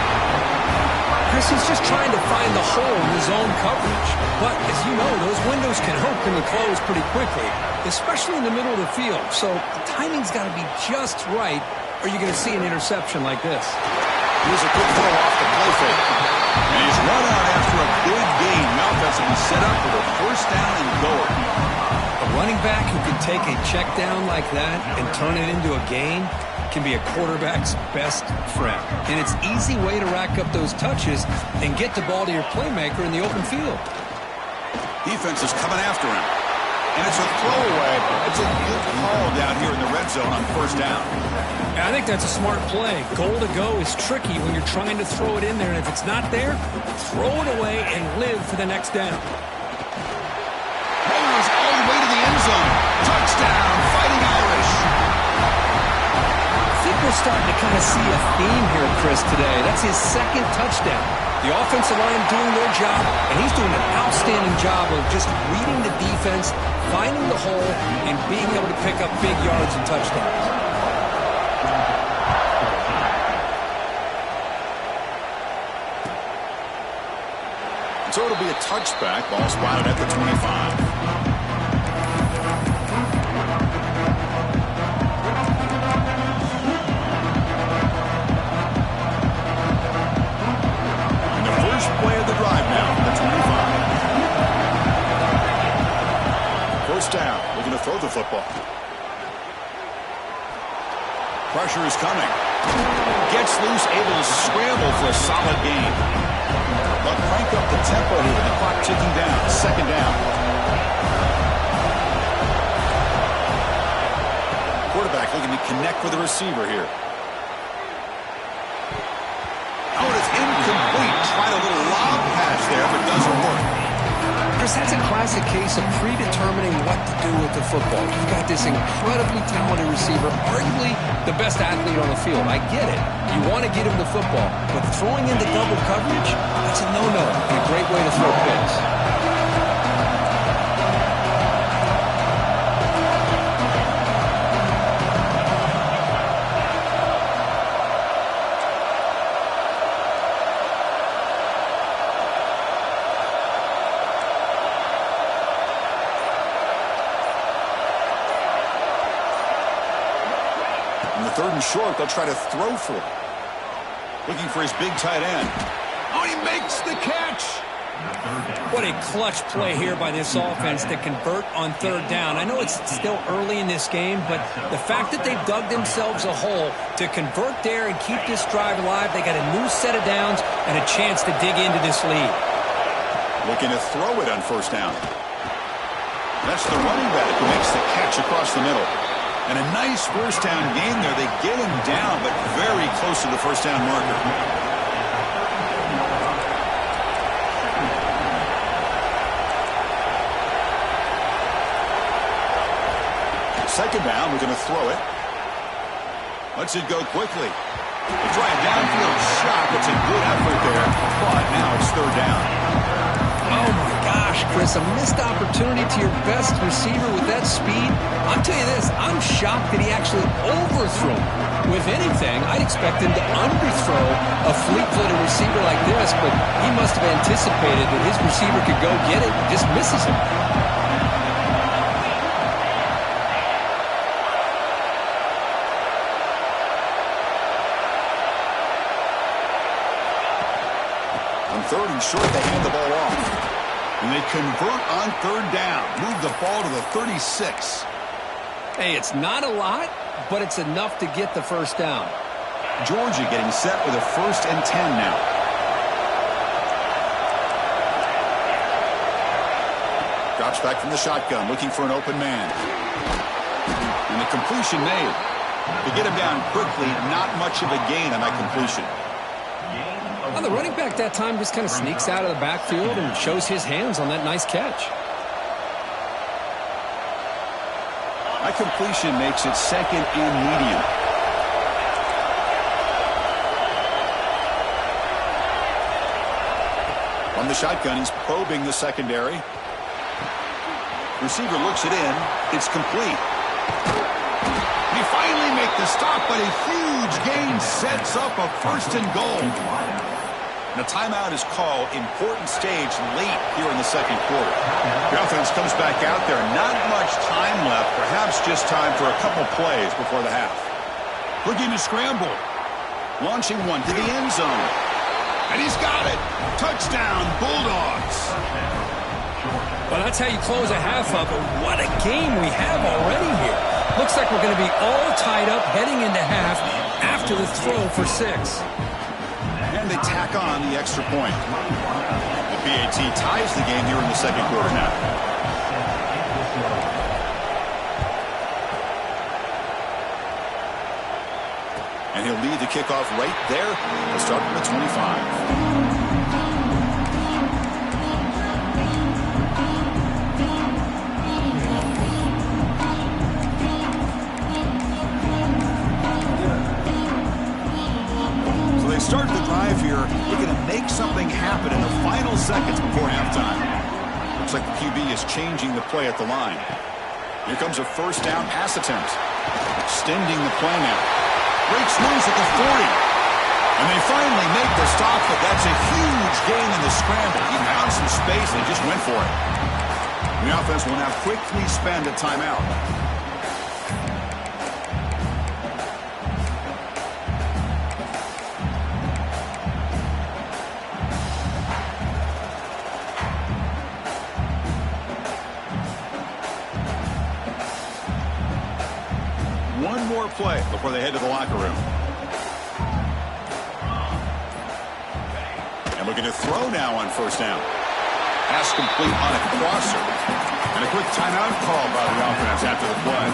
B: Chris, he's just trying to find the hole in his own coverage. But, as you know, those windows can open and close pretty quickly, especially in the middle of the field. So the timing's got to be just right, or you're going to see an interception like this.
A: Here's a quick throw off the play fake. And he's run out after a big gain. The offense will be set up for the 1st down and goal.
B: A running back who can take a check down like that and turn it into a gain can be a quarterback's best friend. And it's an easy way to rack up those touches and get the ball to your playmaker in the open field.
A: Defense is coming after him. And it's a throwaway. It's a good call down here in the red zone on 1st down.
C: I think that's a smart play. Goal to go is tricky when you're trying to throw it in there. And if it's not there, throw it away and live for the next down.
A: Holmes all the way to the end zone. Touchdown, Fighting Irish.
B: I think we're starting to kind of see a theme here, Chris, today. That's his 2nd touchdown. The offensive line doing their job, and he's doing an outstanding job of just reading the defense, finding the hole, and being able to pick up big yards and touchdowns.
A: So it'll be a touchback. Ball spotted at the 25. And the first play of the drive now for the 25. 1st down. Looking to throw the football. Pressure is coming. Gets loose, able to scramble for a solid gain. But crank up the tempo here with the clock ticking down. 2nd down. Quarterback looking to connect with the receiver here. Oh, and it's incomplete. Tried a little lob pass there, but doesn't work.
B: Chris, that's a classic case of predetermining what to do with the football. You've got this incredibly talented receiver, arguably the best athlete on the field. I get it. You want to get him the football, but throwing into double coverage, that's a no-no and a great way to throw picks.
A: On the 3rd and short, they'll try to throw for it. Looking for his big tight end. Oh, he makes the catch.
C: What a clutch play here by this offense to convert on third down. I know it's still early in this game, but the fact that they've dug themselves a hole to convert there and keep this drive alive, they got a new set of downs and a chance to dig into this lead.
A: Looking to throw it on first down. That's the running back who makes the catch across the middle. And a nice first down gain there. They get him down, but very close to the first down marker. Second down, we're going to throw it. Lets it go quickly. They try a downfield shot. It's a good effort there, but now it's third down.
C: Oh, my gosh, Chris, a missed opportunity to your best receiver with that speed. I'll tell you this, I'm shocked that he actually overthrew him. With anything, I'd expect him to underthrow a fleet-footed receiver like this, but he must have anticipated that his receiver could go get it and just misses him.
A: Third and short, they hand the ball off. And they convert on third down. Move the ball to the 36.
C: Hey, it's not a lot, but it's enough to get the first down.
A: Georgia getting set with a 1st and 10 now. Drops back from the shotgun, looking for an open man. And the completion made. To get him down quickly, not much of a gain on that completion.
C: Well, the running back that time just kind of sneaks out of the backfield and shows his hands on that nice catch.
A: That completion makes it 2nd and medium. From the shotgun, he's probing the secondary. Receiver looks it in. It's complete. They finally make the stop, but a huge gain sets up a 1st and goal. The timeout is called. Important stage late here in the second quarter. The offense comes back out there. Not much time left. Perhaps just time for a couple plays before the half. Looking to scramble. Launching one to the end zone. And he's got it. Touchdown, Bulldogs.
C: Well, that's how you close a half up. But what a game we have already here. Looks like we're going to be all tied up heading into half after the throw for 6.
A: And they tack on the extra point. The PAT ties the game here in the second quarter now. And he'll lead the kickoff right there. He'll start from the 25. Start the drive here, looking to make something happen in the final seconds before halftime. Looks like the QB is changing the play at the line. Here comes a first down pass attempt. Extending the play now. Breaks loose at the 40. And they finally make the stop, but that's a huge gain in the scramble. He found some space and just went for it. The offense will now quickly spend a timeout. One more play before they head to the locker room. And looking to throw now on first down. Pass complete on a crosser. And a quick timeout call by the offense after the play.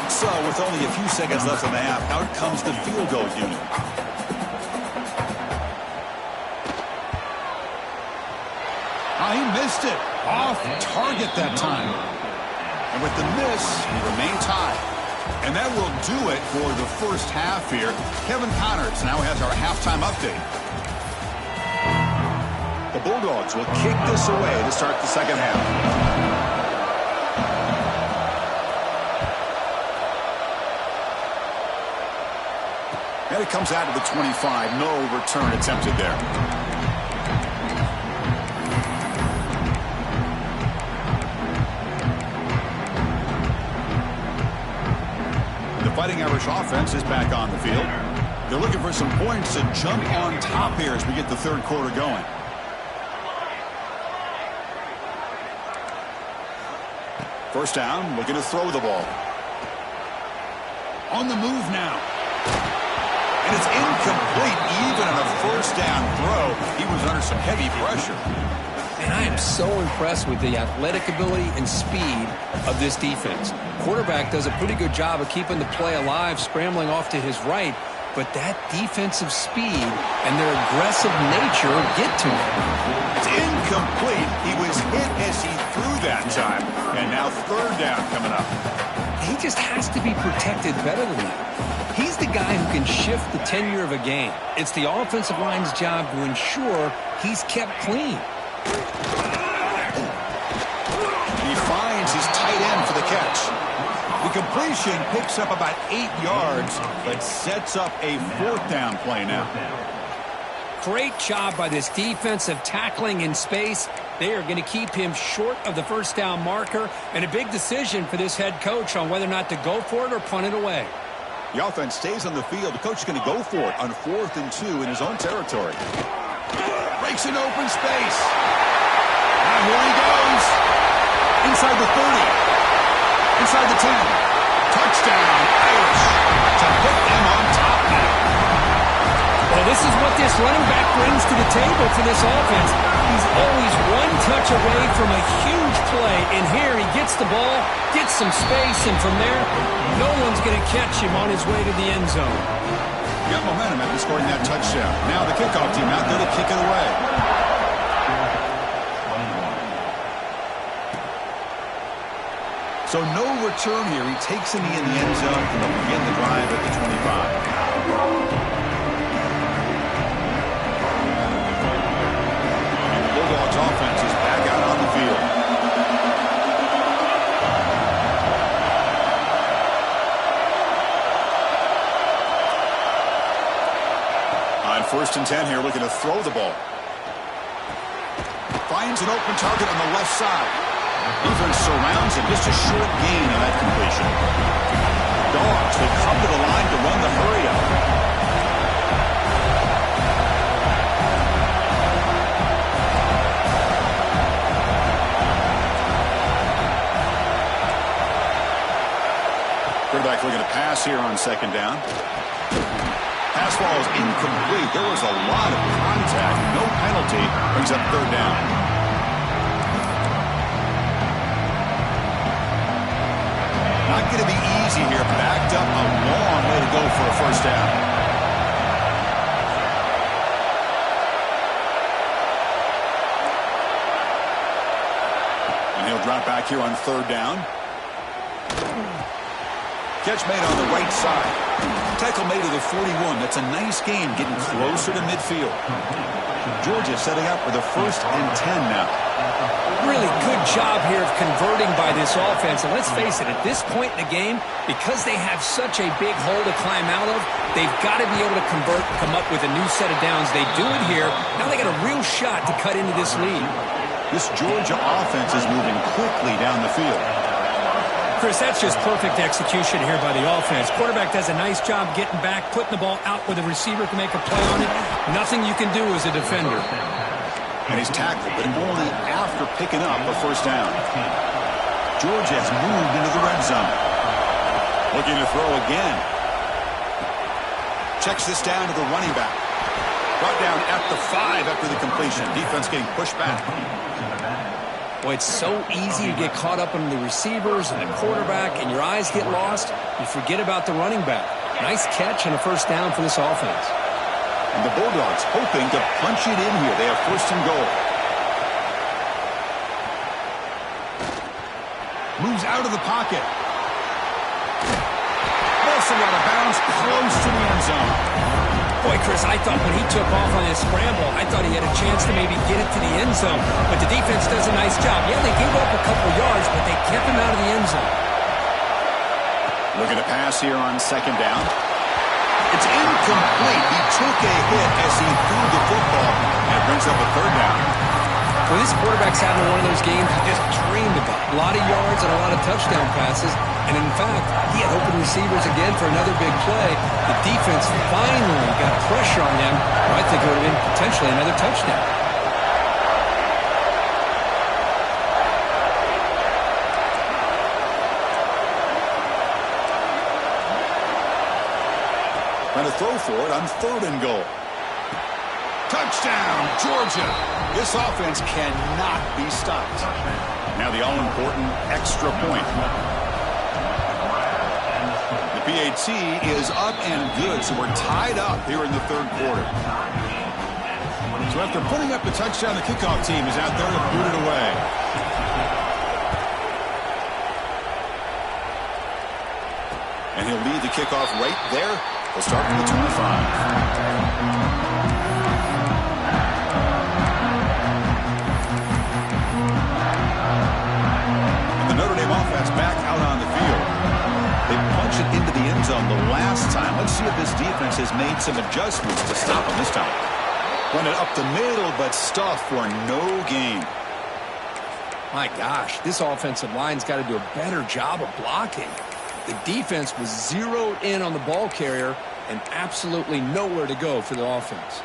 A: So with only a few seconds left in the half, out comes the field goal unit. He missed it. Off target that time. And with the miss, he remained tied. And that will do it for the first half here. Kevin Connors now has our halftime update. The Bulldogs will kick this away to start the second half. And it comes out to the 25. No return attempted there. Fighting Irish offense is back on the field. They're looking for some points to jump on top here as we get the third quarter going. First down, looking to throw the ball. On the move now. And it's incomplete. Even on a first down throw, he was under some heavy pressure.
B: And I am so impressed with the athletic ability and speed of this defense. Quarterback does a pretty good job of keeping the play alive, scrambling off to his right. But that defensive speed and their aggressive nature get to him.
A: It's incomplete. He was hit as he threw that time. And now third down coming up.
B: He just has to be protected better than that. He's the guy who can shift the tenure of a game. It's the offensive line's job to ensure he's kept clean.
A: He finds his tight end for the catch. The completion picks up about 8 yards, but sets up a fourth down play now.
C: Great job by this defensive tackling in space. They are going to keep him short of the first down marker, and a big decision for this head coach on whether or not to go for it or punt it away.
A: The offense stays on the field. The coach is going to go for it on 4th and 2 in his own territory. Breaks an open space. And here he goes. Inside the 30. Inside the 10. Touchdown, Irish. To put them on top now.
C: Well, this is what this running back brings to the table for this offense. He's always one touch away from a huge play. And here he gets the ball, gets some space, and from there, no one's going to catch him on his way to the end zone.
A: Got momentum after scoring that touchdown. Now the kickoff team out there to kick it away. So no return here. He takes him in the end zone, and they'll begin the drive at the 25. Bulldogs offense is back out on the field. On 1st and 10 here, looking to throw the ball. Finds an open target on the left side. Defense surrounds him. Just a short gain on that completion. Dogs, they come to the line to run the hurry-up. Quarterback looking to pass here on 2nd down. Pass ball is incomplete. There was a lot of contact. No penalty. Brings up 3rd down. Not going to be easy here. Backed up a long way to go for a first down. And he'll drop back here on 3rd down. Catch made on the right side. Tackle made to the 41. That's a nice game, getting closer to midfield. Georgia setting up for the 1st and 10 now.
C: Really good job here of converting by this offense. And let's face it, at this point in the game, because they have such a big hole to climb out of, they've got to be able to convert, come up with a new set of downs. They do it here. Now they got a real shot to cut into this lead.
A: This Georgia offense is moving quickly down the field.
C: Chris, that's just perfect execution here by the offense. Quarterback does a nice job getting back, putting the ball out where the receiver can make a play on it. Nothing you can do as a defender.
A: And he's tackled, but only after picking up a first down. Georgia has moved into the red zone. Looking to throw again. Checks this down to the running back. Brought down at the 5 after the completion. Defense getting pushed back.
B: Boy, it's so easy to get caught up in the receivers and the quarterback, and your eyes get lost. You forget about the running back. Nice catch and a first down for this offense.
A: And the Bulldogs hoping to punch it in here. They have 1st and goal. Moves out of the pocket. Wilson out of bounds, close to the end zone.
C: Boy, Chris, I thought when he took off on his scramble, I thought he had a chance to maybe get it to the end zone. But the defense does a nice job. Yeah, they gave up a couple yards, but they kept him out of the end zone.
A: Looking to pass here on 2nd down. It's incomplete. He took a hit as he threw the football, and it brings up a 3rd down.
B: Well, this quarterback's having one of those games he just dreamed about. A lot of yards and a lot of touchdown passes. And in fact, he had open receivers again for another big play. The defense finally got pressure on them. I think it would have been potentially another touchdown.
A: Trying to throw for it on 3rd and goal. Touchdown, Georgia. This offense cannot be stopped. Now the all-important extra point. The PAT is up and good, so we're tied up here in the 3rd quarter. So after putting up the touchdown, the kickoff team is out there to boot it away. And he'll lead the kickoff right there. He'll start from the 25. Offense back out on the field. They punched it into the end zone the last time. Let's see if this defense has made some adjustments to stop them this time. Run it up the middle, but stuffed for no gain.
B: My gosh, this offensive line's got to do a better job of blocking. The defense was zeroed in on the ball carrier and absolutely nowhere to go for the offense.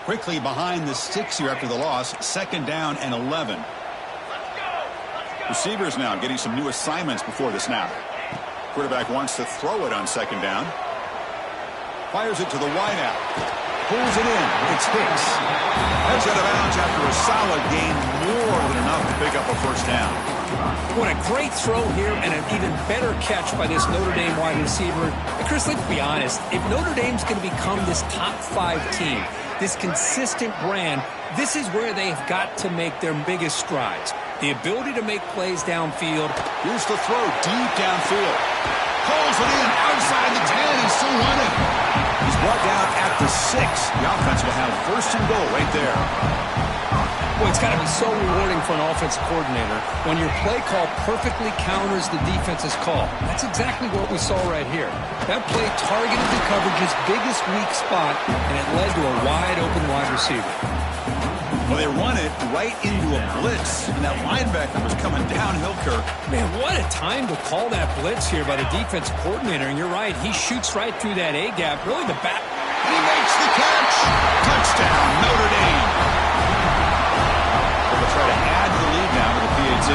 A: Quickly behind the sticks here after the loss. 2nd down and 11. Receivers now getting some new assignments before the snap. Quarterback wants to throw it on 2nd down. Fires it to the wideout. Pulls it in. It's Hicks. Heads out of bounds after a solid gain, more than enough to pick up a 1st down.
C: What a great throw here and an even better catch by this Notre Dame wide receiver. And Chris, let's be honest. If Notre Dame's going to become this top 5 team, this consistent brand, this is where they've got to make their biggest strides. The ability to make plays downfield.
A: Here's the throw deep downfield. Pulls it in outside the 10. He's still running. He's brought down at the 6. The offense will have 1st and goal right there.
C: Well, it's got to be so rewarding for an offensive coordinator when your play call perfectly counters the defense's call. That's exactly what we saw right here. That play targeted the coverage's biggest weak spot, and it led to a wide-open wide receiver.
A: Well, they run it right into a blitz, and that linebacker was coming downhill, Kirk.
C: Man, what a time to call that blitz here by the defensive coordinator, and you're right, he shoots right through that A-gap, really the back.
A: He makes the catch. Touchdown, Notre Dame. They'll try to add to the lead now with the PAT.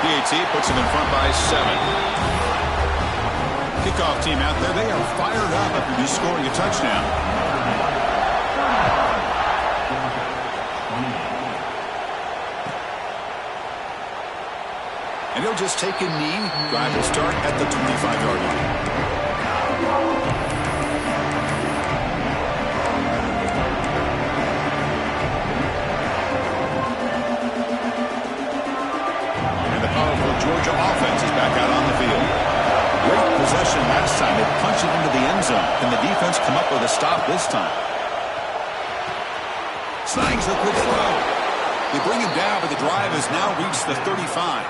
A: PAT puts them in front by 7. Kickoff team out there, they are fired up after just scoring a touchdown. And he'll just take a knee. Drive will start at the 25-yard line. And the powerful Georgia offense is back out on the field. Great possession last time. They punched it into the end zone. Can the defense come up with a stop this time? Snags a quick throw. They bring him down, but the drive has now reached the 35.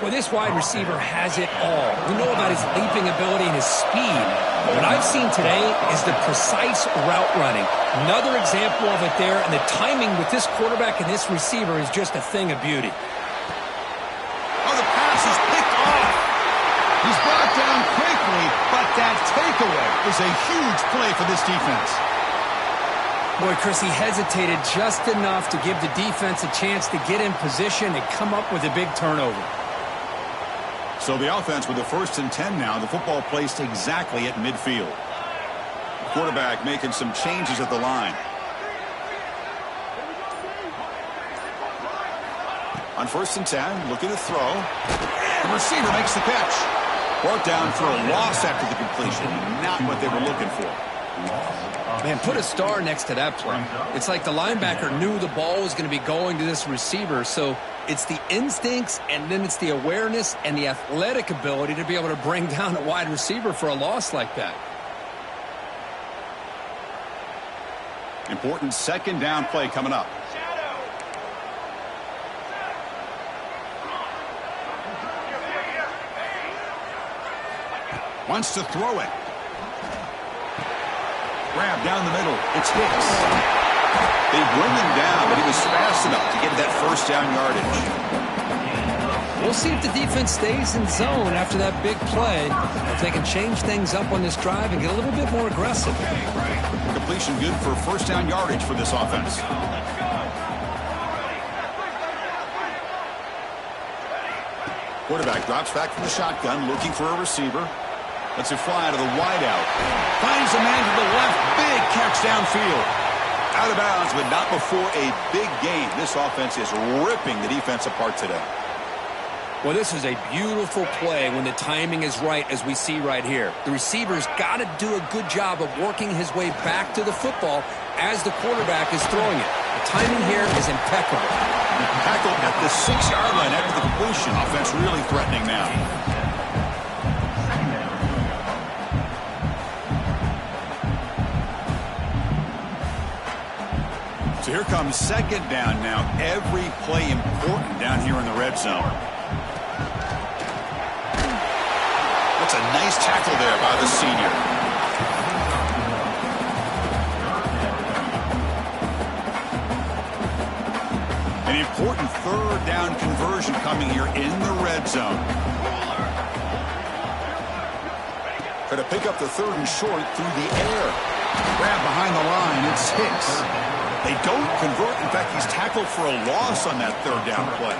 C: Well, this wide receiver has it all. We know about his leaping ability and his speed. What I've seen today is the precise route running. Another example of it there, and the timing with this quarterback and this receiver is just a thing of beauty.
A: Oh, the pass is picked off. He's brought down quickly, but that takeaway is a huge play for this defense.
C: Boy, Chris, he hesitated just enough to give the defense a chance to get in position and come up with a big turnover.
A: So the offense with the 1st and 10 now, the football placed exactly at midfield. The quarterback making some changes at the line. On 1st and 10, looking to throw. The receiver makes the catch. Brought down for a loss after the completion. Not what they were looking for.
B: Man, put a star next to that play. It's like the linebacker knew the ball was going to be going to this receiver, so it's the instincts and then it's the awareness and the athletic ability to be able to bring down a wide receiver for a loss like that.
A: Important 2nd down play coming up. Wants to throw it. Grab down the middle. It's Hicks. They bring him down, but he was fast enough to get that 1st down yardage.
C: We'll see if the defense stays in zone after that big play, if they can change things up on this drive and get a little bit more aggressive.
A: Completion good for 1st down yardage for this offense. Quarterback drops back from the shotgun, looking for a receiver. Lets it fly out of the wideout. Finds a man to the left. Big catch downfield. Out of bounds, but not before a big game. This offense is ripping the defense apart today.
B: Well, this is a beautiful play when the timing is right, as we see right here. The receiver's got to do a good job of working his way back to the football as the quarterback is throwing it. The timing here is impeccable.
A: Tackled at the 6-yard line after the completion. Offense really threatening now. So here comes second down now. Every play important down here in the red zone. That's a nice tackle there by the senior. An important third down conversion coming here in the red zone. Try to pick up the third and short through the air. Grab behind the line. It's Hicks. They don't convert. In fact, he's tackled for a loss on that third down play.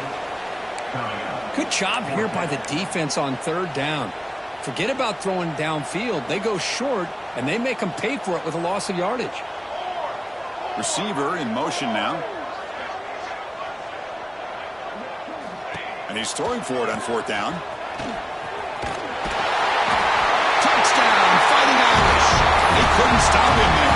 B: Good job here by the defense on third down. Forget about throwing downfield. They go short, and they make them pay for it with a loss of yardage.
A: Receiver in motion now. And he's throwing for it on fourth down. Touchdown, Fighting Irish. They couldn't stop him there.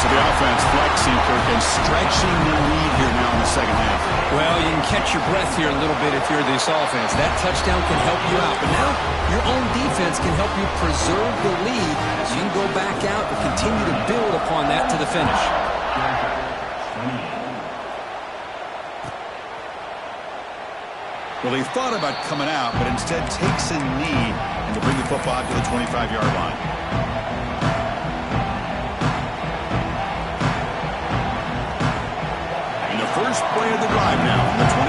A: So the offense flexing, Kirk, and stretching the lead here now in the second half.
B: Well, you can catch your breath here a little bit if you're this offense. That touchdown can help you out. But now your own defense can help you preserve the lead so you can go back out and continue to build upon that to the finish.
A: Well, he thought about coming out, but instead takes a knee and to bring the football out to the 25-yard line. First play of the drive now from the 25.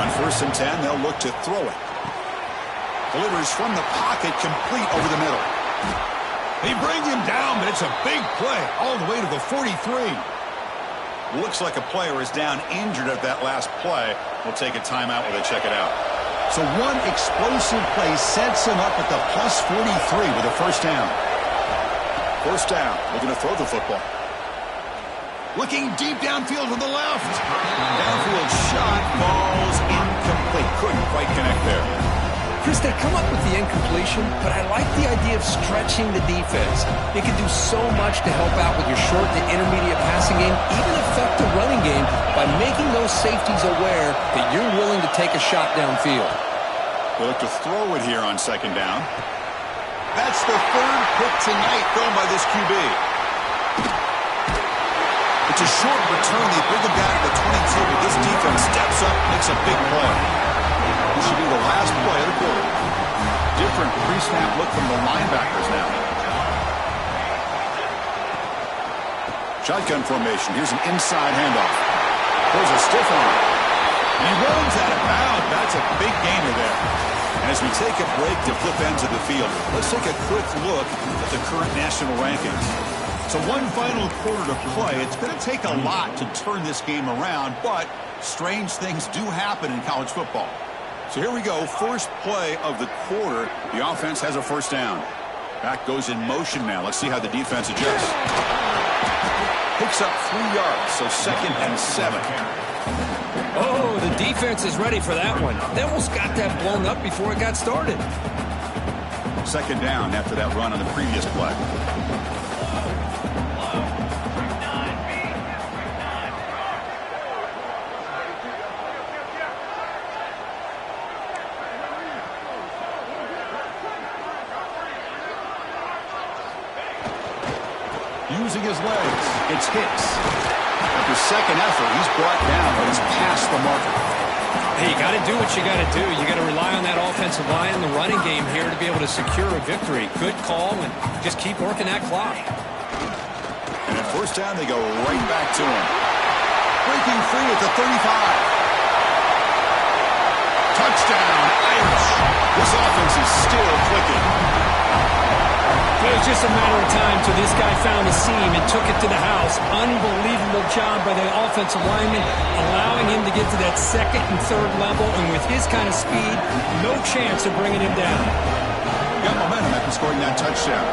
A: On 1st and 10, they'll look to throw it. Delivers from the pocket, complete over the middle. They bring him down, but it's a big play all the way to the 43. Looks like a player is down injured at that last play. We'll take a timeout while they check it out. So one explosive play sets him up at the plus 43 with a first down. First down, looking to throw the football. Looking deep downfield to the left. Downfield shot, falls incomplete. Couldn't quite connect there.
B: Chris, they come up with the incompletion, but I like the idea of stretching the defense. It can do so much to help out with your short to intermediate passing game, even affect the running game by making those safeties aware that you're willing to take a shot downfield.
A: They look to throw it here on second down. That's the third pick tonight thrown by this QB. It's a short return. They bring him down to the 22, but this defense steps up, makes a big play. This should be the last play of the quarter. Different pre-snap look from the linebackers now. Shotgun formation. Here's an inside handoff. Throws a stiff arm. And he runs out of bounds. That's a big gainer there. And as we take a break to flip ends of the field, let's take a quick look at the current national rankings. So one final quarter to play. It's going to take a lot to turn this game around, but strange things do happen in college football. So here we go. First play of the quarter. The offense has a first down. Back goes in motion now. Let's see how the defense adjusts. Picks up 3 yards, so 2nd and 7.
B: Oh, the defense is ready for that one. They almost got that blown up before it got started.
A: 2nd down after that run on the previous play. Using his legs, it's Hicks. After second effort, he's brought down, but it's past the marker.
B: Hey, you got to do what you got to do. You got to rely on that offensive line and the running game here to be able to secure a victory. Good call, and just keep working that clock.
A: And at first down, they go right back to him. Breaking free at the 35. Touchdown, Irish. This offense is still clicking.
C: It was just a matter of time till this guy found a seam and took it to the house. Unbelievable job by the offensive lineman, allowing him to get to that second and third level. And with his kind of speed, no chance of bringing him down.
A: Got momentum after scoring that touchdown.